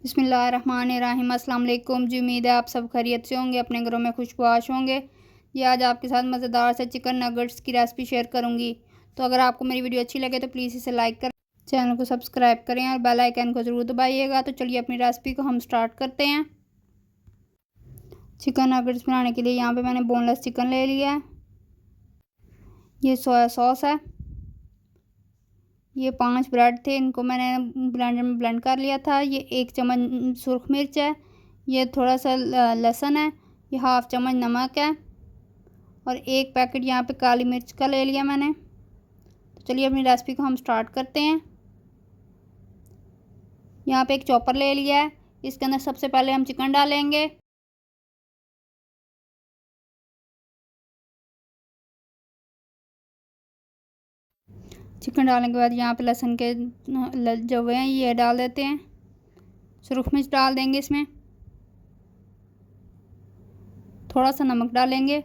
बिस्मिल्लाहिर्रहमानिर्रहीम। अस्सलाम वालेकुम जी। उम्मीद है आप सब खैरियत से होंगे, अपने घरों में खुशबाश होंगे। ये आज आपके साथ मज़ेदार से चिकन नगेट्स की रेसिपी शेयर करूंगी। तो अगर आपको मेरी वीडियो अच्छी लगे तो प्लीज़ इसे लाइक करें, चैनल को सब्सक्राइब करें और बेल आइकन को ज़रूर दबाइएगा। तो चलिए अपनी रेसिपी को हम स्टार्ट करते हैं। चिकन नगेट्स बनाने के लिए यहाँ पर मैंने बोनलेस चिकन ले लिया है। ये सोया सॉस है। ये 5 ब्रेड थे, इनको मैंने ब्लेंडर में ब्लेंड कर लिया था। ये 1 चम्मच सुरख मिर्च है। ये थोड़ा सा लहसुन है। ये हाफ़ चम्मच नमक है और 1 पैकेट यहाँ पे काली मिर्च का ले लिया मैंने। तो चलिए अपनी रेसिपी को हम स्टार्ट करते हैं। यहाँ पे एक चॉपर ले लिया है। इसके अंदर सबसे पहले हम चिकन डालेंगे। चिकन डालने के बाद यहाँ पे लहसुन के जवे हैं ये डाल देते हैं। सुरख मिर्च डाल देंगे इसमें। थोड़ा सा नमक डालेंगे।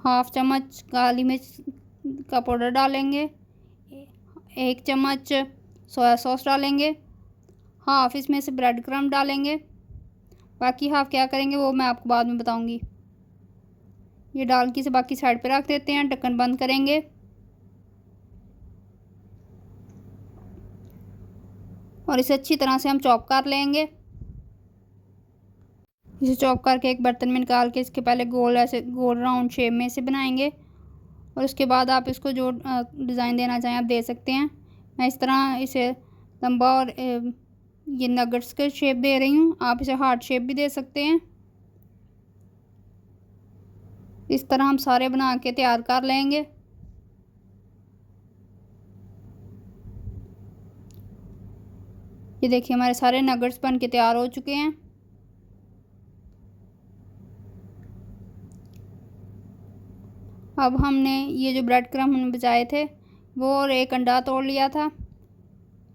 हाफ़ चम्मच काली मिर्च का पाउडर डालेंगे। 1 चम्मच सोया सॉस डालेंगे। हाफ़ इसमें से ब्रेड क्रम्ब डालेंगे। बाकी हाफ़ क्या करेंगे वो मैं आपको बाद में बताऊंगी। ये डाल के इसे बाकी साइड पे रख देते हैं। ढक्कन बंद करेंगे और इसे अच्छी तरह से हम चॉप कर लेंगे। इसे चॉप करके एक बर्तन में निकाल के इसके पहले ऐसे गोल राउंड शेप में इसे बनाएंगे और उसके बाद आप इसको जो डिज़ाइन देना चाहें आप दे सकते हैं। मैं इस तरह इसे लंबा और ये नगेट्स के शेप दे रही हूँ। आप इसे हार्ट शेप भी दे सकते हैं। इस तरह हम सारे बना के तैयार कर लेंगे। ये देखिए हमारे सारे नगेट्स बन के तैयार हो चुके हैं। अब हमने ये जो ब्रेड क्रम्ब हमने बचाए थे वो और 1 अंडा तोड़ लिया था।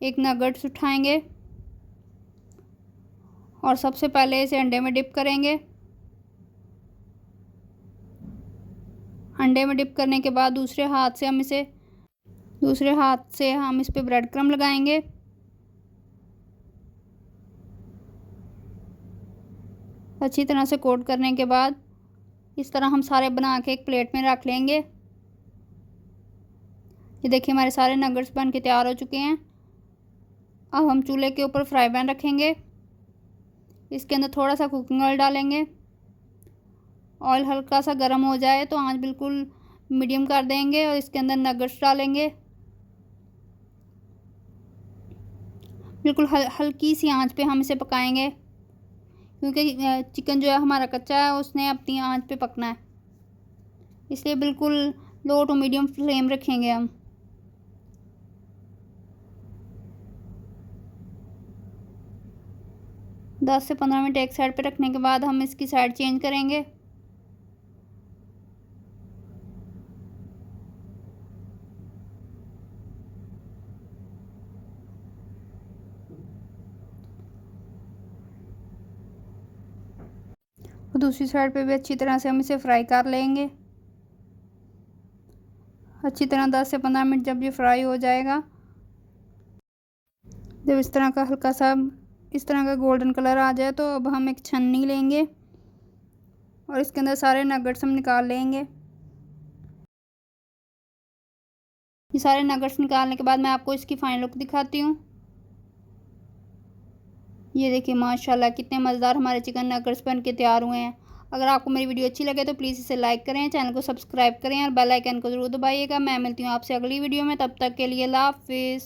एक नगेट्स उठाएंगे और सबसे पहले इसे अंडे में डिप करेंगे। अंडे में डिप करने के बाद दूसरे हाथ से हम इस पे ब्रेड क्रम्ब लगाएंगे। अच्छी तरह से कोट करने के बाद इस तरह हम सारे बना के एक प्लेट में रख लेंगे। ये देखिए हमारे सारे नगेट्स बन के तैयार हो चुके हैं। अब हम चूल्हे के ऊपर फ्राई पैन रखेंगे। इसके अंदर थोड़ा सा कुकिंग ऑयल डालेंगे। ऑयल हल्का सा गर्म हो जाए तो आंच बिल्कुल मीडियम कर देंगे और इसके अंदर नगेट्स डालेंगे। बिल्कुल हल्की सी आंच पे हम इसे पकाएंगे क्योंकि चिकन जो है हमारा कच्चा है, उसने अपनी आंच पे पकना है, इसलिए बिल्कुल लो टू मीडियम फ्लेम रखेंगे हम। दस से 15 मिनट एक साइड पे रखने के बाद हम इसकी साइड चेंज करेंगे। और दूसरी साइड पे भी अच्छी तरह से हम इसे फ्राई कर लेंगे। अच्छी तरह 10 से 15 मिनट जब ये फ्राई हो जाएगा, जब इस तरह का हल्का सा इस तरह का गोल्डन कलर आ जाए तो अब हम एक छन्नी लेंगे और इसके अंदर सारे नगेट्स हम निकाल लेंगे। ये सारे नगेट्स निकालने के बाद मैं आपको इसकी फाइनल लुक दिखाती हूँ। ये देखिए माशाल्लाह कितने मज़ेदार हमारे चिकन नगेट्स बन के तैयार हुए हैं। अगर आपको मेरी वीडियो अच्छी लगे तो प्लीज़ इसे लाइक करें, चैनल को सब्सक्राइब करें और बेल आइकन को ज़रूर दबाइएगा। मैं मिलती हूँ आपसे अगली वीडियो में, तब तक के लिए अल्लाह हाफ़िज़।